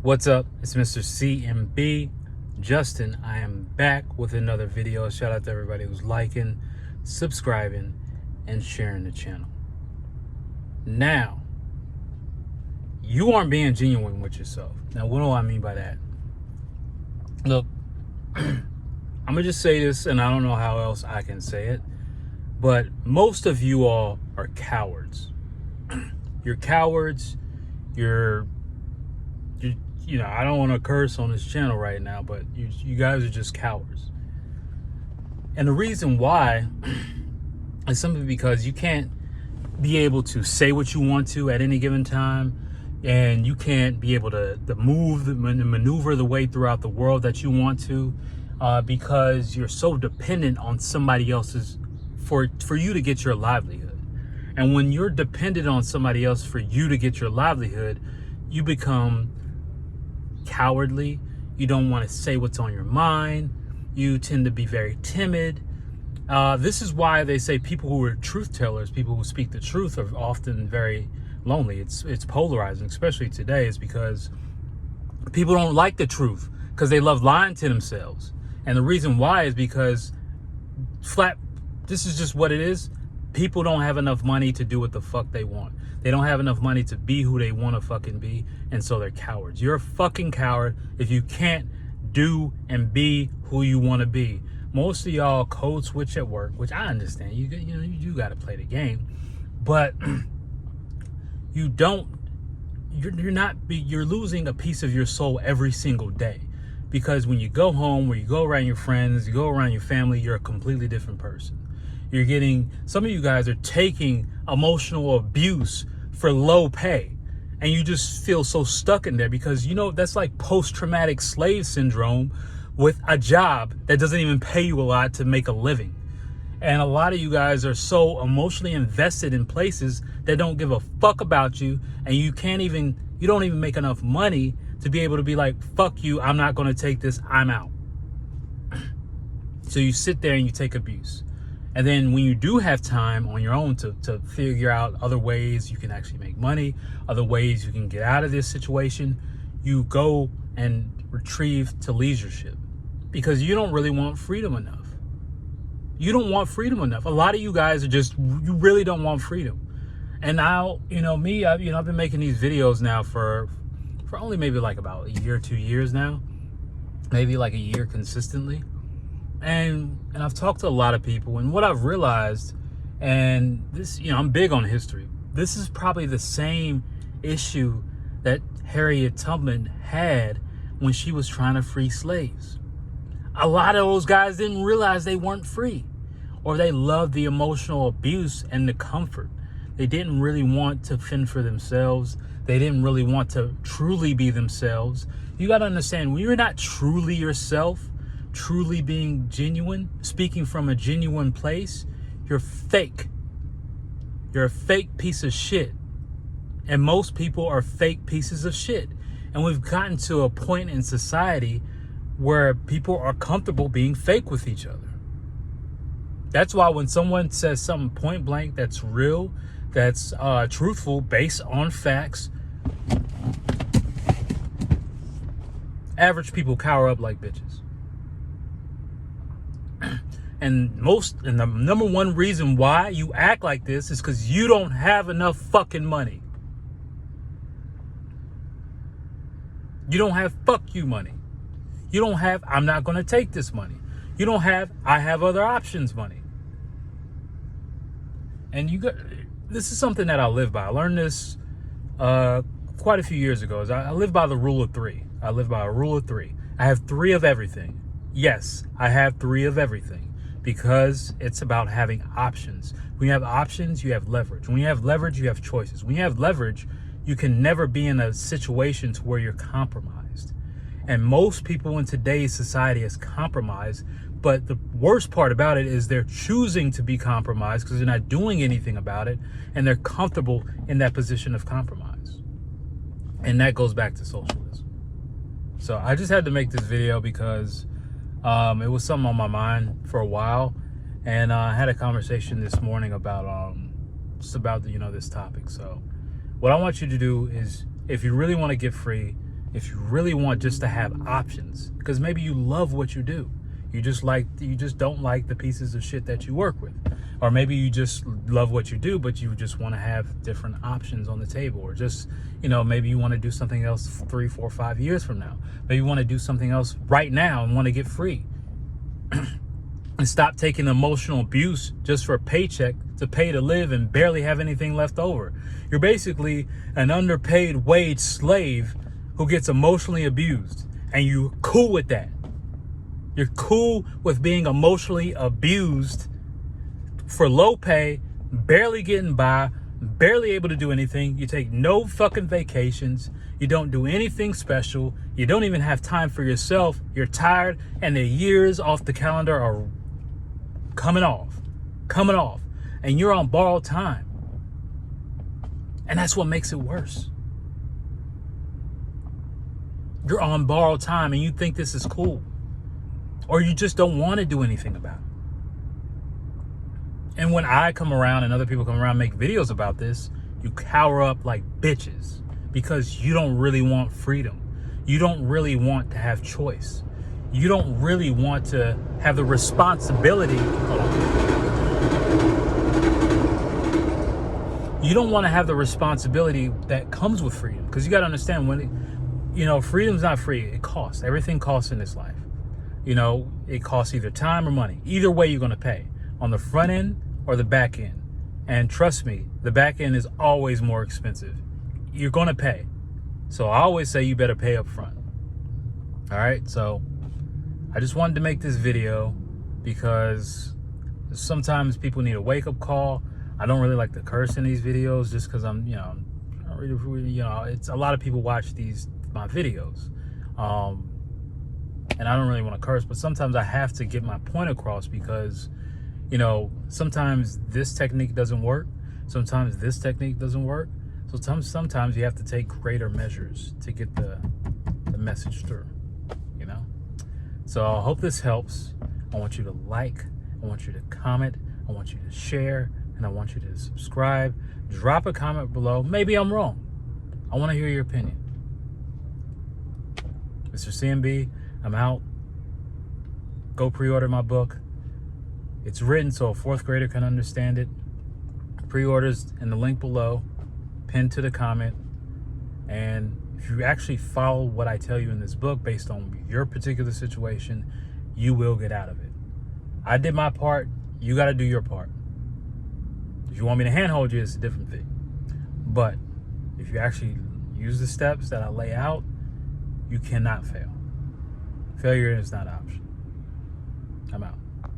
What's up? It's Mr. CMB Justin. I am back with another video. Shout out to everybody who's liking, subscribing, and sharing the channel. Now, you aren't being genuine with yourself. Now, what do I mean by that? Look, I'm gonna just say this, and I don't know how else I can say it, but most of you all are cowards. You're cowards. You know, I don't want to curse on this channel right now, but you guys are just cowards. And the reason why is simply because you can't be able to say what you want to at any given time, and you can't be able to maneuver the way throughout the world that you want to, because you're so dependent on somebody else's for you to get your livelihood. And when you're dependent on somebody else for you to get your livelihood, you become cowardly. You don't want to say what's on your mind. You tend to be very timid. This is why they say people who are truth tellers, people who speak the truth, are often very lonely. It's polarizing, especially today, is because people don't like the truth because they love lying to themselves. And the reason why is because this is just what it is. People don't have enough money to do what the fuck they want. They don't have enough money to be who they want to fucking be, and so they're cowards. You're a fucking coward if you can't do and be who you want to be. Most of y'all code switch at work, which I understand. You got to play the game, but you're losing a piece of your soul every single day, because when you go home, or you go around your friends, you go around your family, you're a completely different person. Some of you guys are taking emotional abuse for low pay, and you just feel so stuck in there because, that's like post-traumatic slave syndrome with a job that doesn't even pay you a lot to make a living. And a lot of you guys are so emotionally invested in places that don't give a fuck about you, and you don't even make enough money to be able to be like, fuck you, I'm not going to take this, I'm out. So you sit there and you take abuse. And then when you do have time on your own to figure out other ways you can actually make money, other ways you can get out of this situation, you go and retrieve to leadership, because you don't really want freedom enough. You don't want freedom enough. A lot of you guys you really don't want freedom. And now, I've been making these videos now for only maybe like about a year, 2 years now, maybe like a year consistently. And I've talked to a lot of people, and what I've realized, and this, I'm big on history. This is probably the same issue that Harriet Tubman had when she was trying to free slaves. A lot of those guys didn't realize they weren't free, or they loved the emotional abuse and the comfort. They didn't really want to fend for themselves. They didn't really want to truly be themselves. You got to understand, when you're not truly yourself, truly being genuine, speaking from a genuine place, you're fake. You're a fake piece of shit. And most people are fake pieces of shit. And we've gotten to a point in society where people are comfortable being fake with each other. That's why when someone says something point blank that's real, that's truthful, based on facts, average people cower up like bitches. And the number one reason why you act like this is because you don't have enough fucking money. You don't have fuck you money. You don't have, I'm not going to take this money. You don't have, I have other options money. And this is something that I live by. I learned this quite a few years ago. I live by the rule of three. I live by a rule of three. I have three of everything. Yes, I have three of everything, because it's about having options. When you have options, you have leverage. When you have leverage, you have choices. When you have leverage, you can never be in a situation to where you're compromised. And most people in today's society is compromised. But the worst part about it is they're choosing to be compromised because they're not doing anything about it, and they're comfortable in that position of compromise. And that goes back to socialism. So I just had to make this video because it was something on my mind for a while, and I had a conversation this morning about just about this topic. So what I want you to do is, if you really want to get free, if you really want just to have options, because maybe you love what you do. You just don't like the pieces of shit that you work with. Or maybe you just love what you do, but you just want to have different options on the table. Or just, maybe you want to do something else 3, 4, 5 years from now. Maybe you want to do something else right now and want to get free. And stop taking emotional abuse just for a paycheck to pay to live and barely have anything left over. You're basically an underpaid wage slave who gets emotionally abused. And you're cool with that. You're cool with being emotionally abused for low pay, barely getting by, barely able to do anything. You take no fucking vacations. You don't do anything special. You don't even have time for yourself. You're tired, and the years off the calendar are coming off. And you're on borrowed time. And that's what makes it worse. You're on borrowed time and you think this is cool. Or you just don't want to do anything about it. And when I come around and other people come around and make videos about this, you cower up like bitches because you don't really want freedom. You don't really want to have choice. You don't really want to have the responsibility. You don't want to have the responsibility that comes with freedom, because you got to understand freedom's not free. It costs. Everything costs in this life. It costs either time or money. Either way, you're going to pay on the front end or the back end. And trust me, the back end is always more expensive. You're going to pay. So I always say you better pay up front. All right. So I just wanted to make this video because sometimes people need a wake up call. I don't really like to curse in these videos just because I'm it's a lot of people watch my videos. And I don't really want to curse, but sometimes I have to get my point across because, sometimes this technique doesn't work. Sometimes this technique doesn't work. So sometimes you have to take greater measures to get the message through, So I hope this helps. I want you to like, I want you to comment, I want you to share, and I want you to subscribe. Drop a comment below. Maybe I'm wrong. I want to hear your opinion. Mr. CMB, I'm out. Go pre-order my book. It's written so a 4th grader can understand it. Pre-orders in the link below, pinned to the comment. And if you actually follow what I tell you in this book based on your particular situation, you will get out of it. I did my part. You got to do your part. If you want me to handhold you, it's a different thing. But if you actually use the steps that I lay out, you cannot fail. Failure is not an option. I'm out.